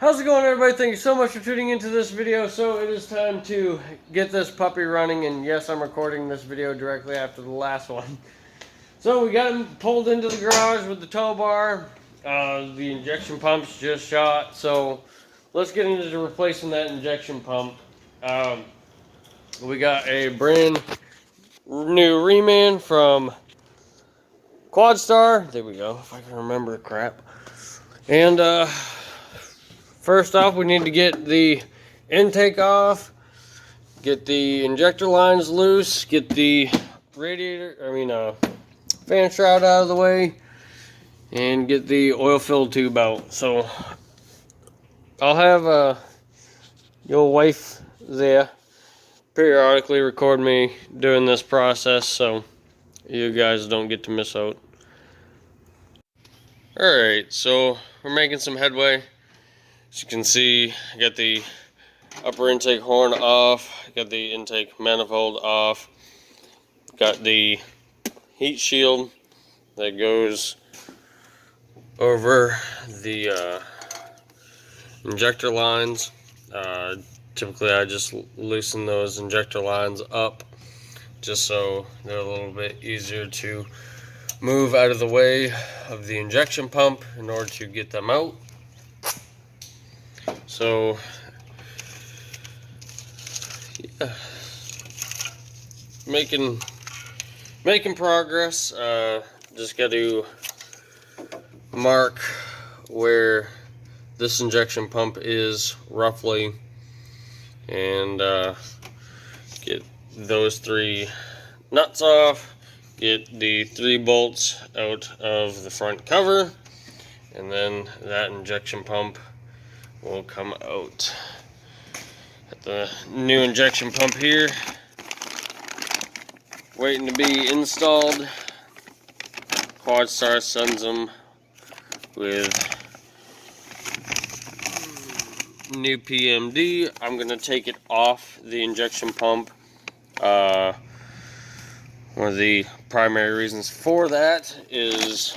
How's it going, everybody? Thank you so much for tuning into this video. So it is time to get this puppy running, and yes, I'm recording this video directly after the last one. So we got him pulled into the garage with the tow bar. The injection pump's just shot, so let's get into replacing that injection pump. We got a brand new reman from Quadstar. There we go, if I can remember crap. And first off, we need to get the intake off, get the injector lines loose, get the fan shroud out of the way, and get the oil filled tube out. So I'll have your wife there periodically record me doing this process so you guys don't get to miss out. Alright, so we're making some headway. As you can see, I got the upper intake horn off, got the intake manifold off, got the heat shield that goes over the injector lines. Typically I just loosen those injector lines up just so they're a little bit easier to move out of the way of the injection pump in order to get them out. So yeah, making progress. Just got to mark where this injection pump is roughly, and get those 3 nuts off, get the 3 bolts out of the front cover, and then that injection pump will come out. Got the new injection pump here waiting to be installed. Quadstar sends them with new PMD. I'm gonna take it off the injection pump. One of the primary reasons for that is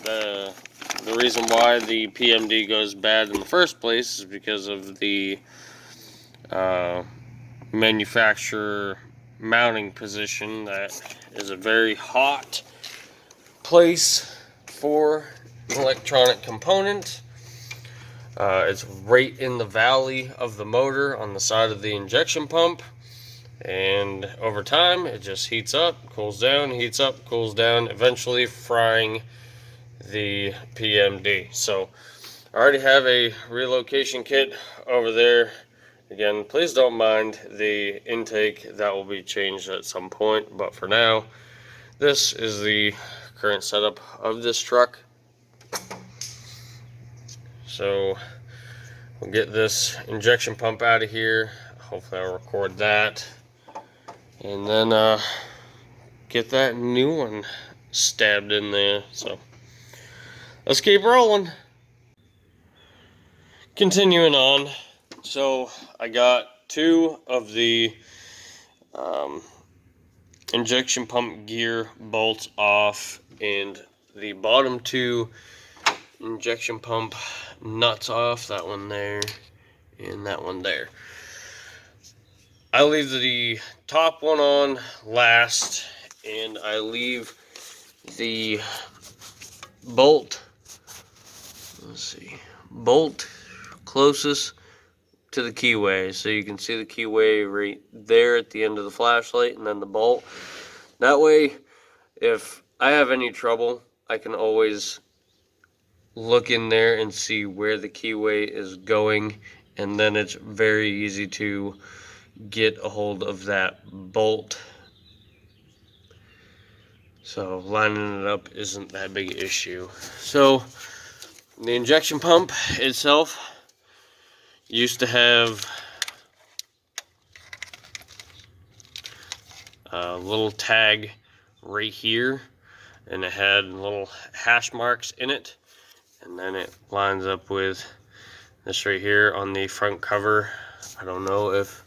the reason why the PMD goes bad in the first place is because of the manufacturer mounting position. That is a very hot place for an electronic component. It's right in the valley of the motor on the side of the injection pump, and over time it just heats up, cools down, heats up, cools down, eventually frying the PMD. So I already have a relocation kit over there. Again, please don't mind the intake, that will be changed at some point, but for now this is the current setup of this truck. So we'll get this injection pump out of here. Hopefully I'll record that, and then get that new one stabbed in there. So let's keep rolling. Continuing on, so I got 2 of the injection pump gear bolts off, and the bottom 2 injection pump nuts off. That one there and that one there. I leave the top one on last, and I leave the bolt closest to the keyway, so you can see the keyway right there at the end of the flashlight, and then the bolt. That way, if I have any trouble, I can always look in there and see where the keyway is going, and then it's very easy to get a hold of that bolt. So lining it up isn't that big an issue. So the injection pump itself used to have a little tag right here, and it had little hash marks in it, and then it lines up with this right here on the front cover. I don't know if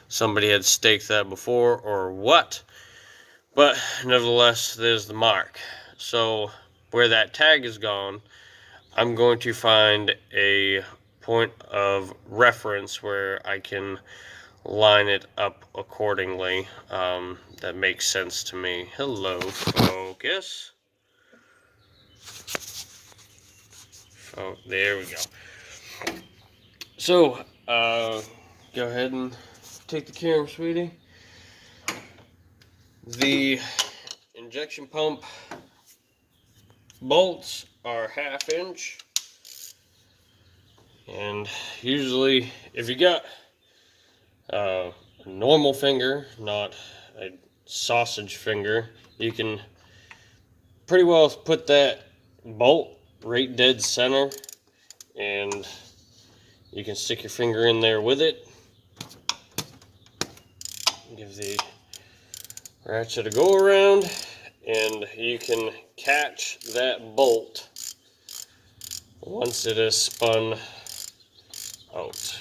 somebody had staked that before or what, but nevertheless there's the mark. So where that tag is gone, I'm going to find a point of reference where I can line it up accordingly. That makes sense to me. Hello, focus. Oh, there we go. So, go ahead and take the camera, sweetie. The injection pump bolts are 1/2 inch. And usually, if you got a normal finger, not a sausage finger, you can pretty well put that bolt right dead center, and you can stick your finger in there with it. Give the ratchet a go around, and you can catch that bolt once it is spun out.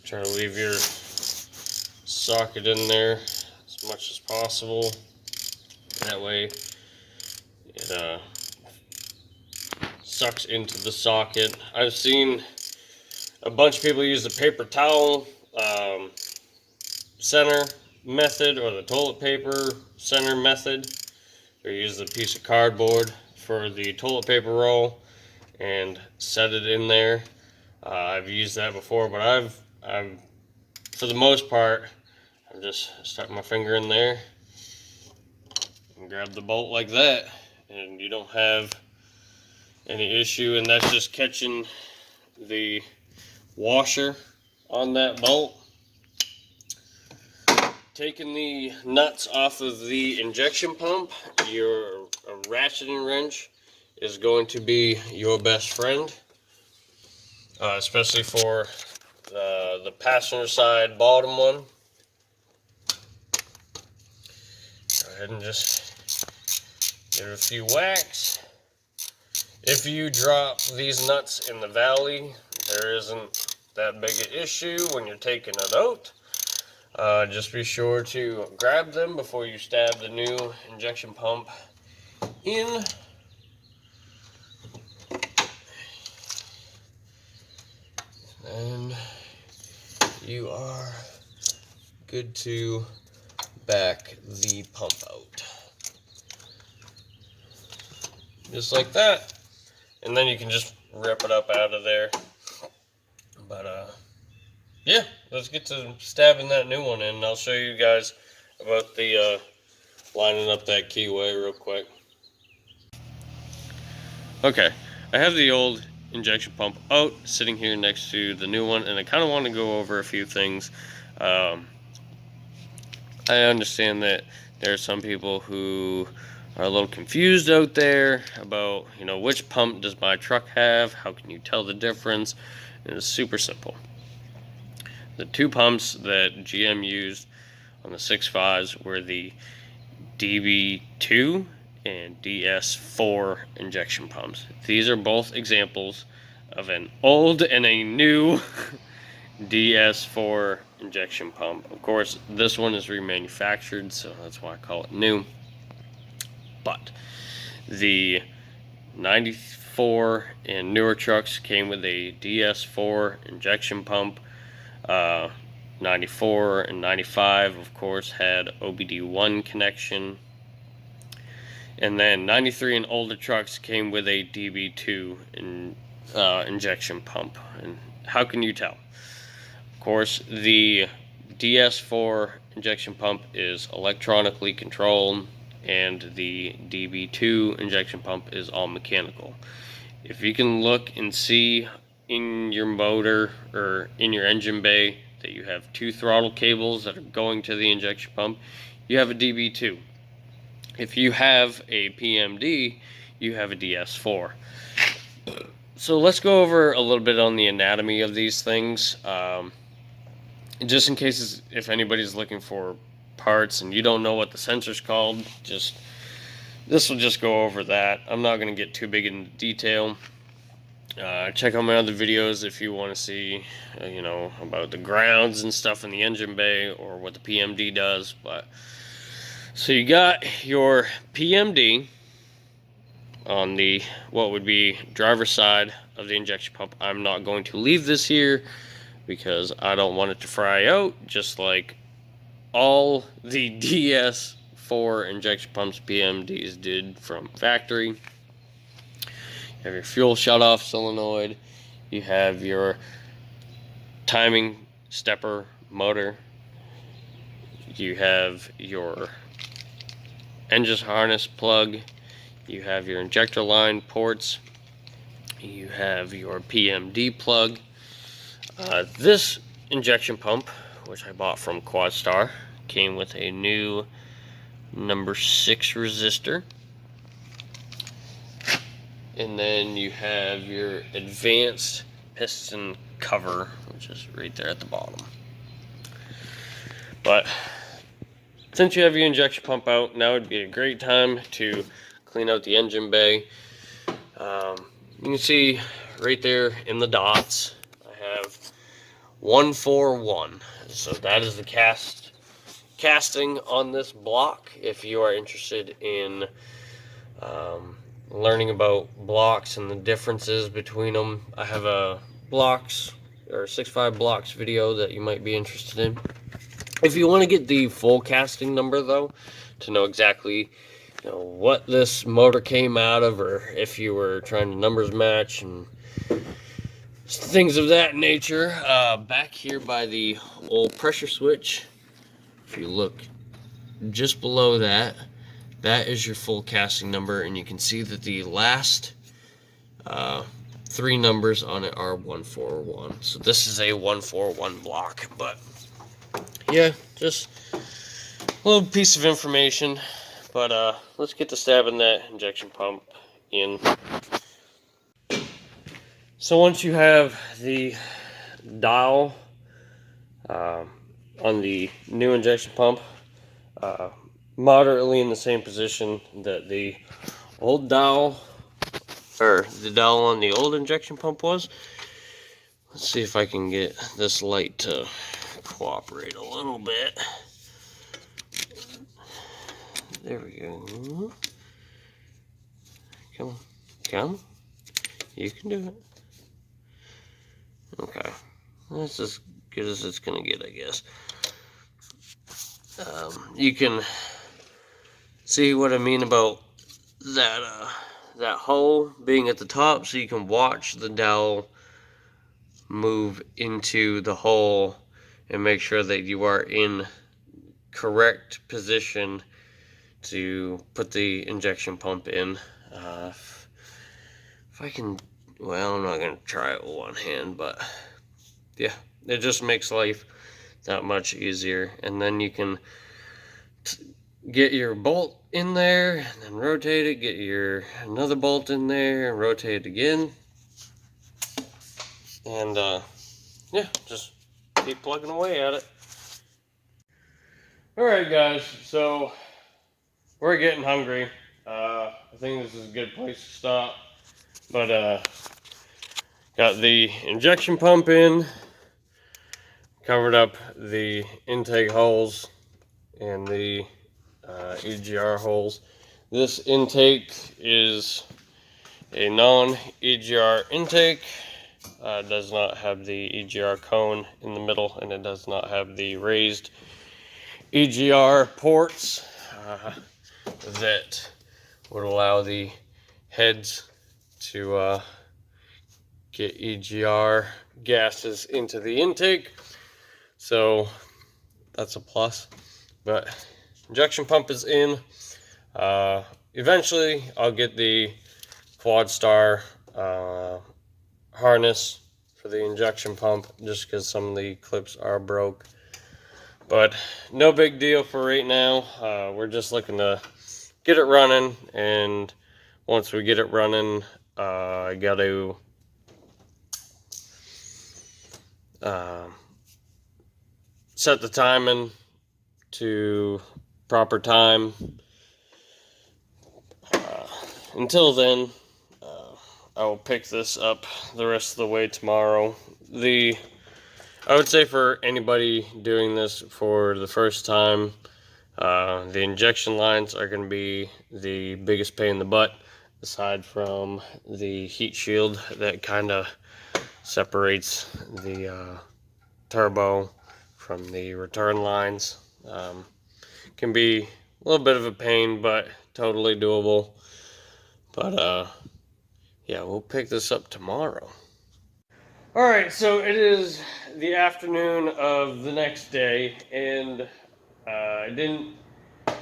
Try to leave your socket in there as much as possible. That way it sucks into the socket. I've seen a bunch of people use the paper towel center method, or the toilet paper center method. Or use a piece of cardboard for the toilet paper roll and set it in there. I've used that before, but I've for the most part, I've just stuck my finger in there and grab the bolt like that, and you don't have any issue. And that's just catching the washer on that bolt. Taking the nuts off of the injection pump, your ratcheting wrench is going to be your best friend, especially for the passenger side bottom one. Go ahead and just give it a few whacks. If you drop these nuts in the valley, there isn't that big an issue when you're taking it out. Just be sure to grab them before you stab the new injection pump in. And you are good to back the pump out. Just like that. And then you can just rip it up out of there. But yeah, let's get to stabbing that new one in, and I'll show you guys about the lining up that keyway real quick. Okay, I have the old injection pump out, sitting here next to the new one, and I kind of want to go over a few things. I understand that there are some people who are a little confused out there about, which pump does my truck have? How can you tell the difference? And it's super simple. The two pumps that GM used on the 6.5s were the DB2 and DS4 injection pumps. These are both examples of an old and a new DS4 injection pump. Of course, this one is remanufactured, so that's why I call it new. But the 94 and newer trucks came with a DS4 injection pump. 94 and 95, of course, had OBD1 connection. And then 93 and older trucks came with a DB2 injection pump. And how can you tell? Of course, the DS4 injection pump is electronically controlled, and the DB2 injection pump is all mechanical. If you can look and see in your motor or in your engine bay that you have two throttle cables that are going to the injection pump, you have a DB2. If you have a PMD, you have a DS4. So let's go over a little bit on the anatomy of these things, just in case if anybody's looking for parts and you don't know what the sensor's called. This will just go over that. I'm not going to get too big into detail. Check out my other videos if you want to see, about the grounds and stuff in the engine bay, or what the PMD does. But So you got your PMD on the what would be driver's side of the injection pump. I'm not going to leave this here because I don't want it to fry out, just like all the DS4 injection pumps PMDs did from factory. You have your fuel shutoff solenoid, you have your timing stepper motor, you have your engine harness plug, you have your injector line ports, you have your PMD plug. This injection pump, which I bought from Quadstar, came with a new number 6 resistor. And then you have your advanced piston cover, which is right there at the bottom. But since you have your injection pump out, now would be a great time to clean out the engine bay. You can see right there in the dots, I have 141. So that is the casting on this block. If you are interested in learning about blocks and the differences between them, I have a blocks or 6.5 blocks video that you might be interested in. If you want to get the full casting number though, to know exactly what this motor came out of, or if you were trying to numbers match and things of that nature, back here by the old pressure switch, if you look just below that, that is your full casting number, and you can see that the last 3 numbers on it are 141. So this is a 141 block. But yeah, just a little piece of information. But let's get to stabbing that injection pump in. So once you have the dial on the new injection pump moderately in the same position that the old dial, or the dial on the old injection pump was, let's see if I can get this light to cooperate a little bit. There we go. Come on. Come. You can do it. Okay. That's as good as it's going to get, I guess. You can see what I mean about that that hole being at the top, so you can watch the dowel move into the hole and make sure that you are in correct position to put the injection pump in. If I can, well, I'm not going to try it with one hand, but yeah, it just makes life that much easier. And then you can get your bolt in there and then rotate it, get your another bolt in there and rotate it again, and yeah, just keep plugging away at it. Alright guys, so we're getting hungry. I think this is a good place to stop. But got the injection pump in, covered up the intake holes and the EGR holes. This intake is a non-EGR intake. Does not have the EGR cone in the middle, and it does not have the raised EGR ports that would allow the heads to get EGR gases into the intake. So that's a plus. But injection pump is in. Eventually I'll get the Quadstar harness for the injection pump, just because some of the clips are broke. But no big deal for right now. We're just looking to get it running, and once we get it running, I got to set the timing to proper time. Until then, I will pick this up the rest of the way tomorrow. I would say for anybody doing this for the first time, The injection lines are going to be the biggest pain in the butt, aside from the heat shield that kind of separates the turbo from the return lines. Can be a little bit of a pain, but totally doable. But yeah, we'll pick this up tomorrow. Alright, so it is the afternoon of the next day, and I didn't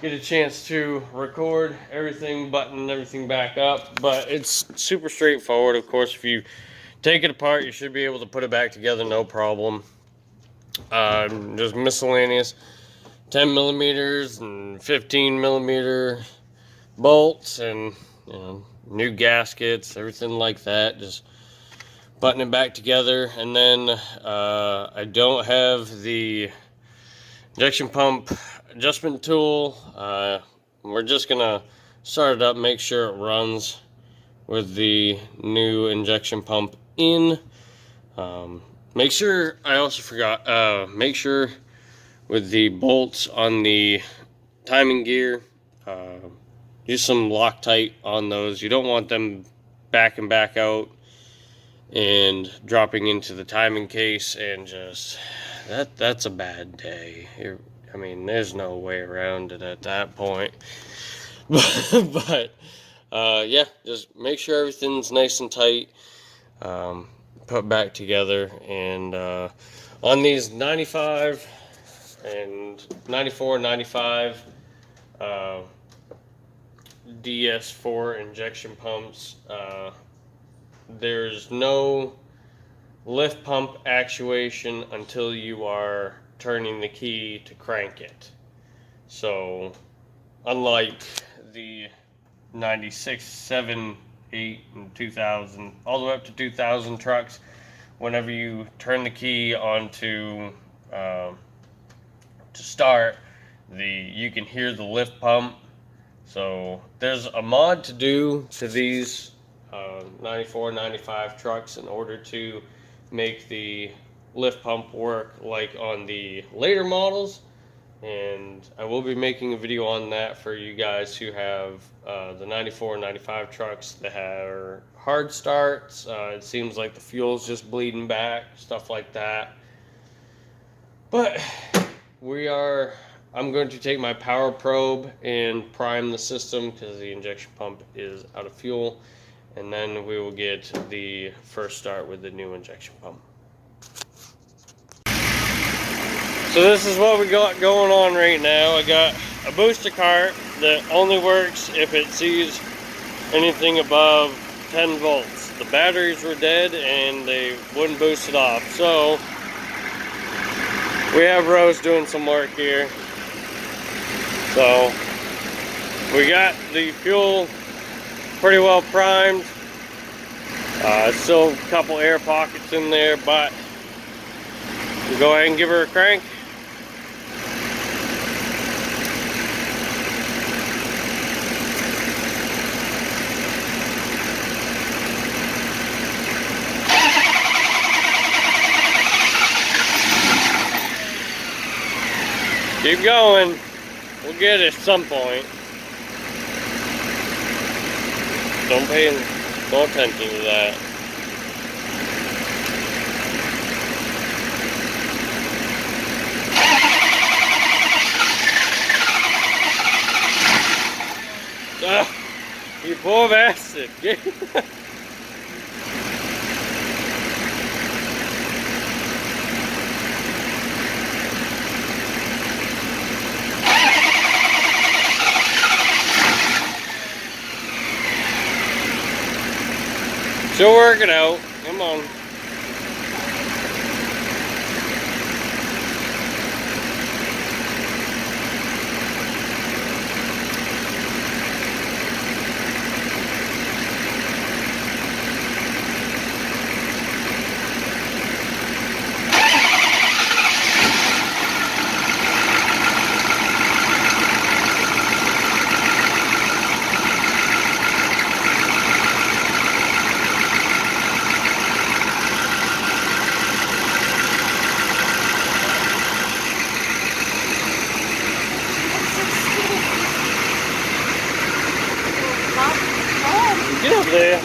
get a chance to record everything, button everything back up, but it's super straightforward. Of course, if you take it apart, you should be able to put it back together, no problem. Just miscellaneous 10 millimeters and 15 millimeter bolts, and new gaskets, everything like that. Just button it back together, and then I don't have the injection pump adjustment tool. We're just gonna start it up, make sure it runs with the new injection pump in. Make sure, I also forgot, make sure with the bolts on the timing gear, use some Loctite on those. You don't want them back and back out and dropping into the timing case, and just that's a bad day. I mean, there's no way around it at that point. But yeah, just make sure everything's nice and tight, put back together. And on these 95 and 94, 95 DS4 injection pumps, there's no lift pump actuation until you are turning the key to crank it. So unlike the 96, 7, 8, and 2000, all the way up to 2000 trucks, whenever you turn the key onto to start, you can hear the lift pump. So there's a mod to do to these 94, 95 trucks in order to make the lift pump work like on the later models, and I will be making a video on that for you guys who have the 94, 95 trucks that have hard starts. It seems like the fuel's just bleeding back, stuff like that. But I'm going to take my power probe and prime the system because the injection pump is out of fuel, and then we will get the first start with the new injection pump. So this is what we got going on right now. I got a booster cart that only works if it sees anything above 10 volts. The batteries were dead and they wouldn't boost it off. So we have Rose doing some work here. So we got the fuel pretty well primed. Still a couple air pockets in there, but we'll go ahead and give her a crank. Keep going. We'll get it at some point. Don't pay no attention to that. You poor bastard. She'll work it out. Come on. Get up there.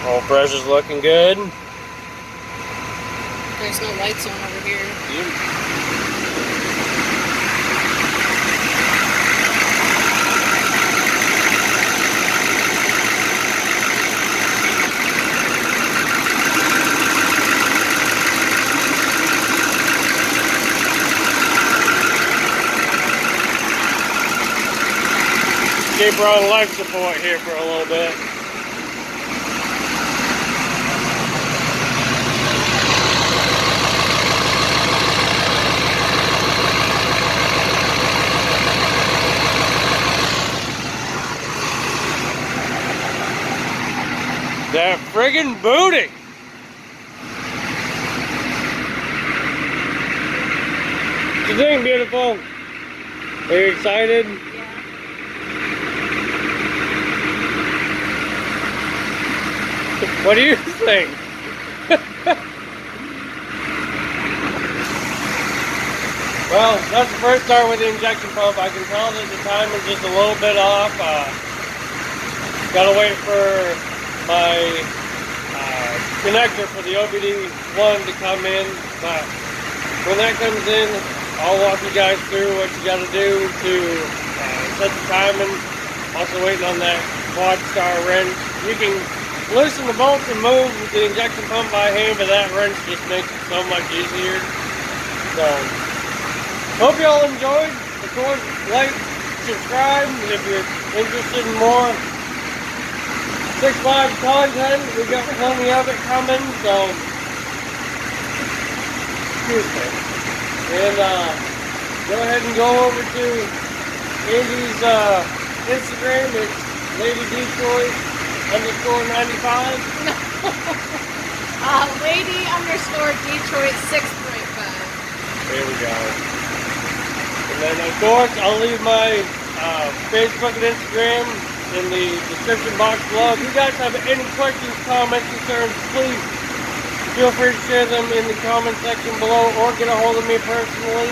All pressure's looking good. There's no lights on over here. Yep. Keep her on life support here for a little bit. That friggin' booty! What you think, beautiful? Are you excited? What do you think? Well, that's the first start with the injection pump. I can tell that the time is just a little bit off. Gotta wait for my connector for the OBD1 to come in. But when that comes in, I'll walk you guys through what you gotta do to set the timing. Also waiting on that Quadstar wrench. You can loosen the bolts and move the injection pump by hand, but that wrench just makes it so much easier. So, hope you all enjoyed. Of course, like, subscribe if you're interested in more 6.5 content. We got plenty of it coming, so excuse me. And go ahead and go over to Andy's Instagram. It's Lady Detroit _95. Lady _Detroit 6.5. There we go. And then of course I'll leave my Facebook and Instagram in the description box below. If you guys have any questions, comments, concerns, please feel free to share them in the comment section below or get a hold of me personally.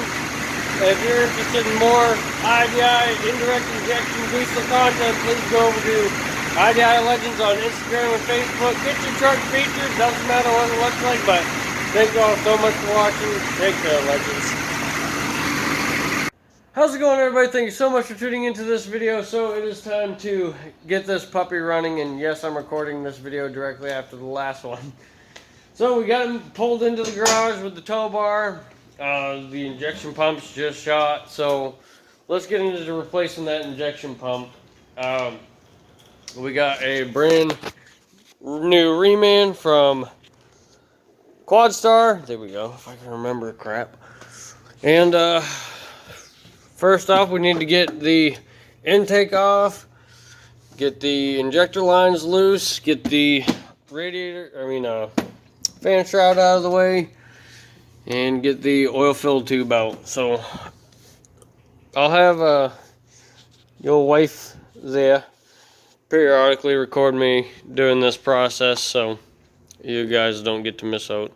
If you're interested in more IDI indirect injection diesel content, please go over to IDI Legends on Instagram and Facebook. Get your truck featured. Doesn't matter what it looks like, but thank you all so much for watching. Take care, Legends. How's it going, everybody? Thank you so much for tuning into this video. So it is time to get this puppy running, and yes, I'm recording this video directly after the last one. So we got him pulled into the garage with the tow bar. The injection pump's just shot, so let's get into replacing that injection pump. We got a brand new reman from Quadstar. There we go, if I can remember crap. And first off, we need to get the intake off, get the injector lines loose, get the fan shroud out of the way, and get the oil filled tube out. So I'll have your wife there periodically record me doing this process so you guys don't get to miss out.